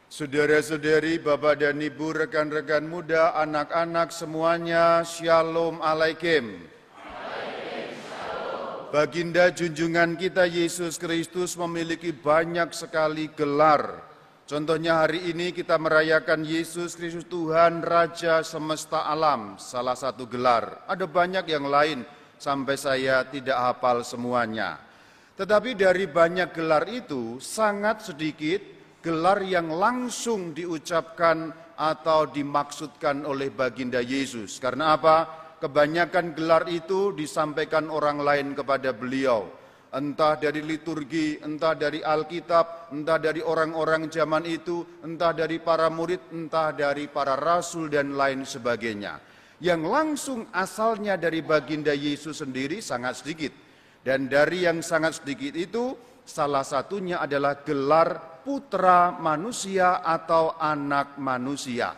Saudara-saudari, Bapak dan Ibu, rekan-rekan muda, anak-anak semuanya, Shalom Alaikum. Baginda junjungan kita Yesus Kristus memiliki banyak sekali gelar. Contohnya hari ini kita merayakan Yesus Kristus Tuhan Raja semesta alam, salah satu gelar. Ada banyak yang lain sampai saya tidak hafal semuanya. Tetapi dari banyak gelar itu sangat sedikit gelar yang langsung diucapkan atau dimaksudkan oleh baginda Yesus. Karena apa? Kebanyakan gelar itu disampaikan orang lain kepada beliau. Entah dari liturgi, entah dari Alkitab, entah dari orang-orang zaman itu, entah dari para murid, entah dari para rasul dan lain sebagainya. Yang langsung asalnya dari baginda Yesus sendiri sangat sedikit. Dan dari yang sangat sedikit itu, salah satunya adalah gelar putra manusia atau anak manusia.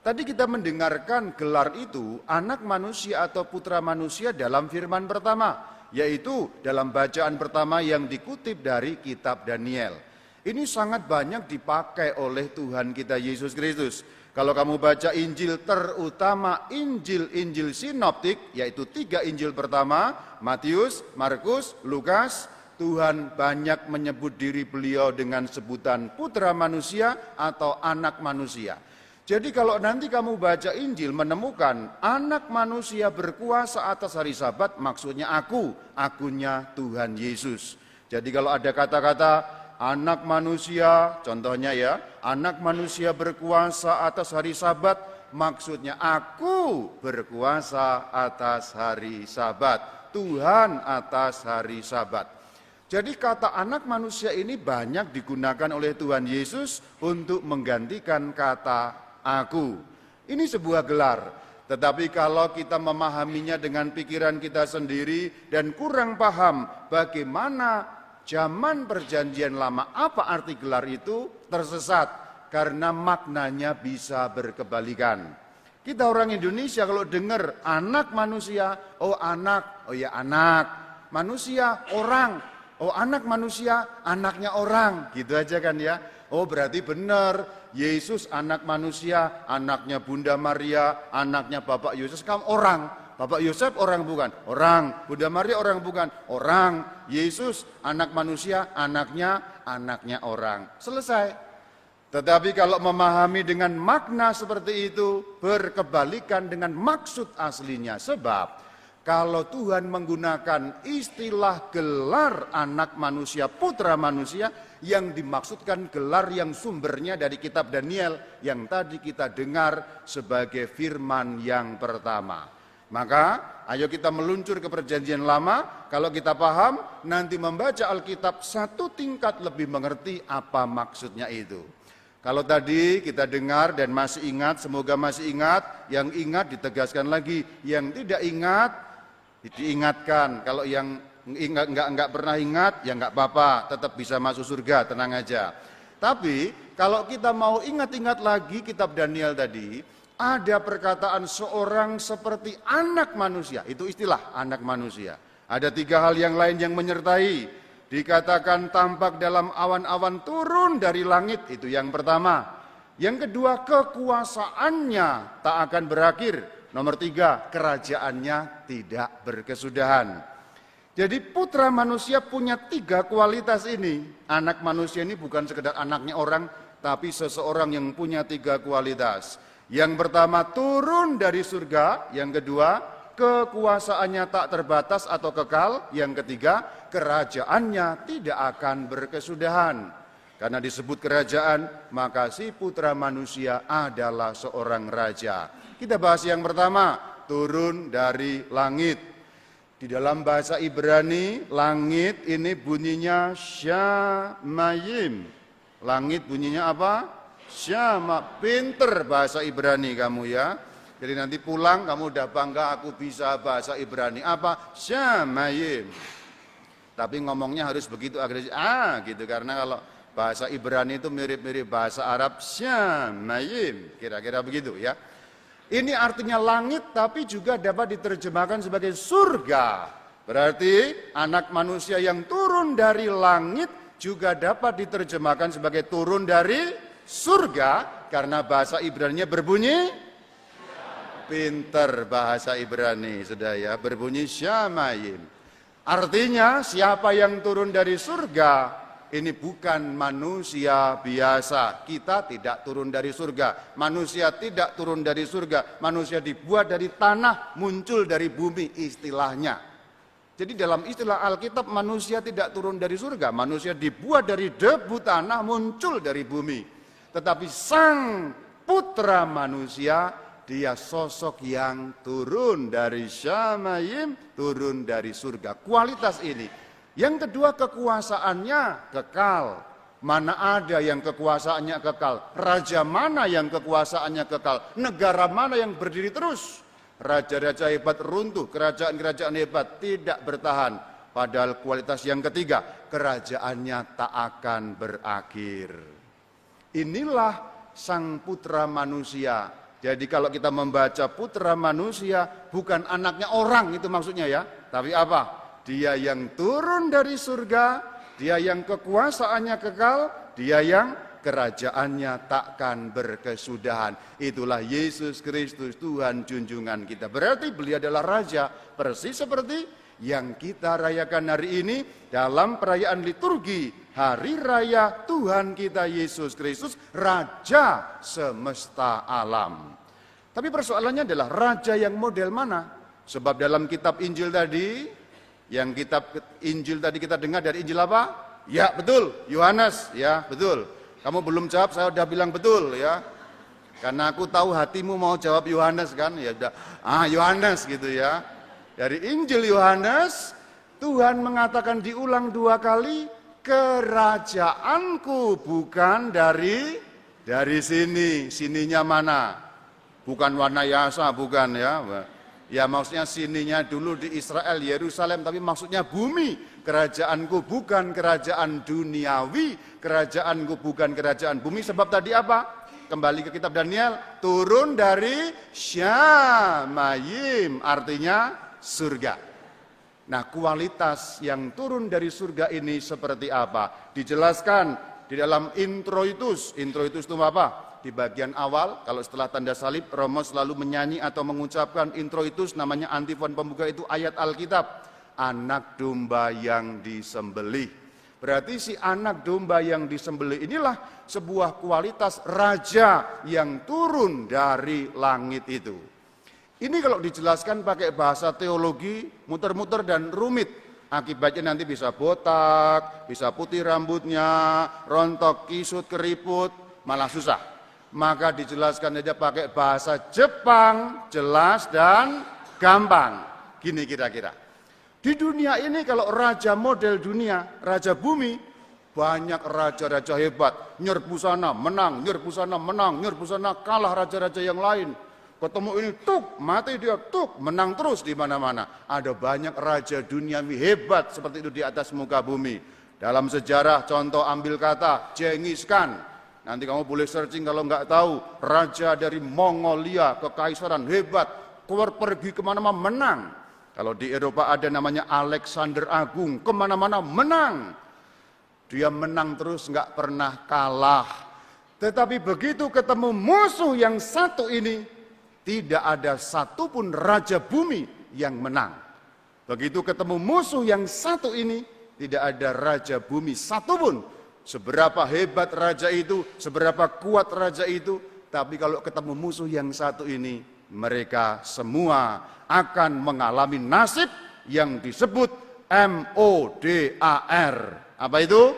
Tadi kita mendengarkan gelar itu, anak manusia atau putra manusia dalam firman pertama, yaitu dalam bacaan pertama yang dikutip dari kitab Daniel. Ini sangat banyak dipakai oleh Tuhan kita Yesus Kristus. Kalau kamu baca Injil, terutama Injil sinoptik, yaitu 3 Injil pertama, Matius, Markus, Lukas, Tuhan banyak menyebut diri beliau dengan sebutan putra manusia atau anak manusia. Jadi kalau nanti kamu baca Injil menemukan anak manusia berkuasa atas hari Sabat, maksudnya akunya Tuhan Yesus. Jadi kalau ada kata-kata anak manusia, contohnya ya, anak manusia berkuasa atas hari Sabat, maksudnya aku berkuasa atas hari Sabat, Tuhan atas hari Sabat. Jadi kata anak manusia ini banyak digunakan oleh Tuhan Yesus untuk menggantikan kata aku. Ini sebuah gelar. Tetapi kalau kita memahaminya dengan pikiran kita sendiri dan kurang paham bagaimana zaman perjanjian lama, apa arti gelar itu, tersesat. Karena maknanya bisa berkebalikan. Kita orang Indonesia kalau dengar anak manusia, oh anak, oh ya anak. Manusia, orang, oh anak manusia, anaknya orang. Gitu aja kan ya. Oh berarti benar, Yesus anak manusia, anaknya Bunda Maria, anaknya Bapak Yosef, kamu orang. Bapak Yosef orang bukan? Orang. Bunda Maria orang bukan? Orang. Yesus anak manusia, anaknya orang. Selesai. Tetapi kalau memahami dengan makna seperti itu, berkebalikan dengan maksud aslinya. Sebab kalau Tuhan menggunakan istilah gelar anak manusia, putra manusia, yang dimaksudkan gelar yang sumbernya dari kitab Daniel yang tadi kita dengar sebagai firman yang pertama. Maka ayo kita meluncur ke perjanjian lama, kalau kita paham nanti membaca Alkitab satu tingkat lebih mengerti apa maksudnya itu. Kalau tadi kita dengar dan masih ingat, semoga masih ingat, yang ingat ditegaskan lagi, yang tidak ingat diingatkan. Kalau yang enggak pernah ingat, ya enggak apa-apa, tetap bisa masuk surga, tenang aja. Tapi kalau kita mau ingat-ingat lagi kitab Daniel tadi, ada perkataan seorang seperti anak manusia, itu istilah anak manusia. Ada 3 hal yang lain yang menyertai, dikatakan tampak dalam awan-awan turun dari langit, itu yang pertama. Yang kedua, kekuasaannya tak akan berakhir. Nomor 3, kerajaannya tidak berkesudahan. Jadi putra manusia punya 3 kualitas ini. Anak manusia ini bukan sekedar anaknya orang, tapi seseorang yang punya 3 kualitas. Yang pertama turun dari surga, yang kedua kekuasaannya tak terbatas atau kekal, yang ketiga kerajaannya tidak akan berkesudahan. Karena disebut kerajaan, maka si putra manusia adalah seorang raja. Kita bahas yang pertama, turun dari langit. Di dalam bahasa Ibrani, langit ini bunyinya syamayim. Langit bunyinya apa? Syama. Pinter bahasa Ibrani kamu ya. Jadi nanti pulang kamu udah bangga aku bisa bahasa Ibrani. Apa? Syamayim. Tapi ngomongnya harus begitu agresif. Gitu. Karena kalau bahasa Ibrani itu mirip-mirip bahasa Arab. Syamayim. Kira-kira begitu ya. Ini artinya langit tapi juga dapat diterjemahkan sebagai surga. Berarti anak manusia yang turun dari langit juga dapat diterjemahkan sebagai turun dari surga, karena bahasa Ibrani berbunyi, pinter bahasa Ibrani, sudah ya, berbunyi syamayim. Artinya siapa yang turun dari surga, ini bukan manusia biasa. Kita tidak turun dari surga, manusia tidak turun dari surga, manusia dibuat dari tanah, muncul dari bumi istilahnya. Jadi dalam istilah Alkitab manusia tidak turun dari surga, manusia dibuat dari debu tanah, muncul dari bumi. Tetapi sang putra manusia, dia sosok yang turun dari syamayim, turun dari surga. Kualitas ini. Yang kedua, kekuasaannya kekal. Mana ada yang kekuasaannya kekal? Raja mana yang kekuasaannya kekal? Negara mana yang berdiri terus? Raja-raja hebat runtuh, kerajaan-kerajaan hebat tidak bertahan. Padahal kualitas yang ketiga, kerajaannya tak akan berakhir. Inilah sang putra manusia. Jadi kalau kita membaca putra manusia, bukan anaknya orang itu maksudnya ya. Tapi apa? Dia yang turun dari surga, dia yang kekuasaannya kekal, dia yang kerajaannya takkan berkesudahan. Itulah Yesus Kristus, Tuhan junjungan kita. Berarti beliau adalah Raja, persis seperti yang kita rayakan hari ini dalam perayaan liturgi Hari Raya Tuhan kita Yesus Kristus, Raja semesta alam. Tapi persoalannya adalah Raja yang model mana? Sebab dalam kitab Injil tadi, yang kitab Injil tadi kita dengar dari Injil apa? Ya betul, Yohanes, ya betul. Kamu belum jawab, saya udah bilang betul ya. Karena aku tahu hatimu mau jawab Yohanes kan, ya udah. Yohanes gitu ya. Dari Injil Yohanes, Tuhan mengatakan diulang 2 kali, kerajaanku bukan dari sini. Sininya mana? Bukan warna yasa, bukan ya. Ya maksudnya sininya dulu di Israel, Yerusalem, tapi maksudnya bumi. Kerajaanku bukan kerajaan duniawi, kerajaanku bukan kerajaan bumi. Sebab tadi apa? Kembali ke kitab Daniel, turun dari syamayim, artinya surga. Nah, kualitas yang turun dari surga ini seperti apa? Dijelaskan di dalam introitus. Introitus itu apa? Di bagian awal, kalau setelah tanda salib, Romo selalu menyanyi atau mengucapkan introitus, namanya antifon pembuka itu ayat Alkitab. Anak domba yang disembelih. Berarti si anak domba yang disembelih inilah sebuah kualitas raja yang turun dari langit itu. Ini kalau dijelaskan pakai bahasa teologi, muter-muter dan rumit. Akibatnya nanti bisa botak, bisa putih rambutnya, rontok, kisut, keriput, malah susah. Maka dijelaskan aja pakai bahasa Jepang, jelas dan gampang. Gini kira-kira. Di dunia ini kalau raja model dunia, raja bumi, banyak raja-raja hebat. Nyerbu sana menang, nyerbu sana menang, nyerbu sana kalah raja-raja yang lain. Ketemu ini tuk, mati dia tuk, menang terus di mana-mana. Ada banyak raja duniawi hebat seperti itu di atas muka bumi. Dalam sejarah contoh ambil kata Genghis Khan. Nanti kamu boleh searching kalau nggak tahu. Raja dari Mongolia, kekaisaran hebat, keluar pergi kemana-mana menang. Kalau di Eropa ada namanya Alexander Agung, kemana-mana menang. Dia menang terus, nggak pernah kalah. Tetapi begitu ketemu musuh yang satu ini, tidak ada satupun raja bumi yang menang. Begitu ketemu musuh yang satu ini, tidak ada raja bumi satupun. Seberapa hebat raja itu, seberapa kuat raja itu, tapi kalau ketemu musuh yang satu ini, mereka semua akan mengalami nasib yang disebut MODAR. Apa itu?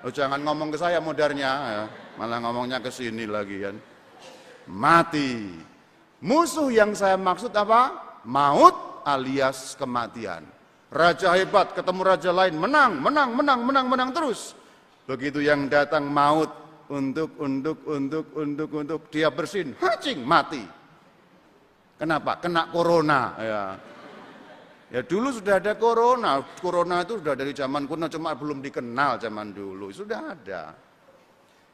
Oh, jangan ngomong ke saya modarnya, ya. Malah ngomongnya ke sini lagi kan. Mati. Musuh yang saya maksud apa? Maut alias kematian. Raja hebat ketemu raja lain, menang terus. Begitu yang datang maut untuk dia bersin, hacing mati. Kenapa? Kena corona. Ya dulu sudah ada corona. Corona itu sudah dari zaman kuno, cuma belum dikenal zaman dulu. Sudah ada.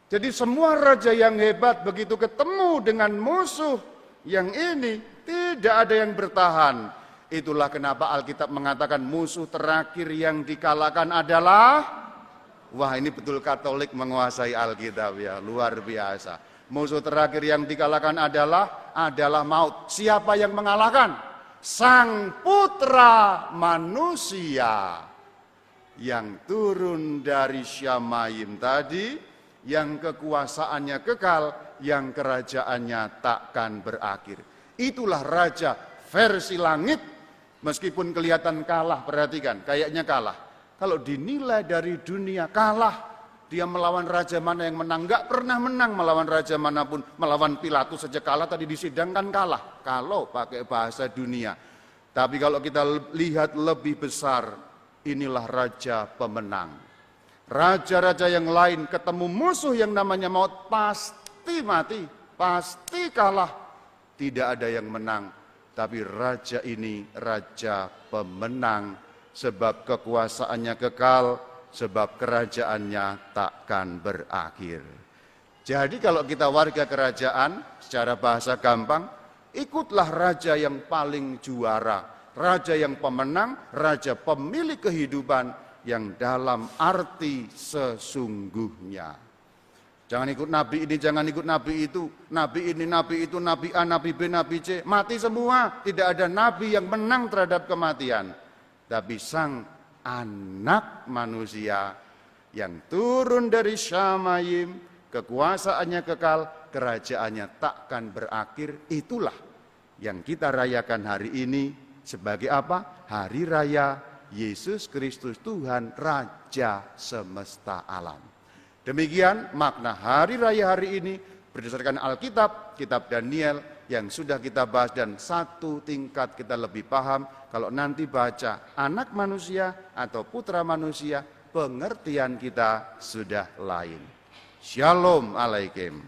Jadi semua raja yang hebat begitu ketemu dengan musuh yang ini, tidak ada yang bertahan. Itulah kenapa Alkitab mengatakan musuh terakhir yang dikalahkan adalah Wah, ini betul Katolik menguasai Alkitab ya, luar biasa. Musuh terakhir yang dikalahkan adalah maut. Siapa yang mengalahkan? Sang Putra Manusia yang turun dari Syamayim tadi, yang kekuasaannya kekal, yang kerajaannya takkan berakhir. Itulah raja versi langit, meskipun kelihatan kalah, perhatikan, kayaknya kalah. Kalau dinilai dari dunia kalah, dia melawan raja mana yang menang? Enggak pernah menang melawan raja manapun. Melawan Pilatus saja kalah, tadi disidangkan kalah. Kalau pakai bahasa dunia. Tapi kalau kita lihat lebih besar, inilah raja pemenang. Raja-raja yang lain ketemu musuh yang namanya maut, pasti mati, pasti kalah. Tidak ada yang menang. Tapi raja ini raja pemenang, sebab kekuasaannya kekal, sebab kerajaannya takkan berakhir. Jadi kalau kita warga kerajaan, secara bahasa gampang, ikutlah raja yang paling juara, raja yang pemenang, raja pemilik kehidupan yang dalam arti sesungguhnya. Jangan ikut nabi ini, jangan ikut nabi itu, nabi ini, nabi itu, nabi A, nabi B, nabi C, mati semua. Tidak ada nabi yang menang terhadap kematian. Tapi sang anak manusia yang turun dari Syamayim, kekuasaannya kekal, kerajaannya takkan berakhir, itulah yang kita rayakan hari ini sebagai apa? Hari Raya Yesus Kristus Tuhan Raja semesta alam. Demikian makna hari raya hari ini berdasarkan Alkitab, kitab Daniel yang sudah kita bahas, dan satu tingkat kita lebih paham kalau nanti baca anak manusia atau putra manusia, pengertian kita sudah lain. Shalom alaikum.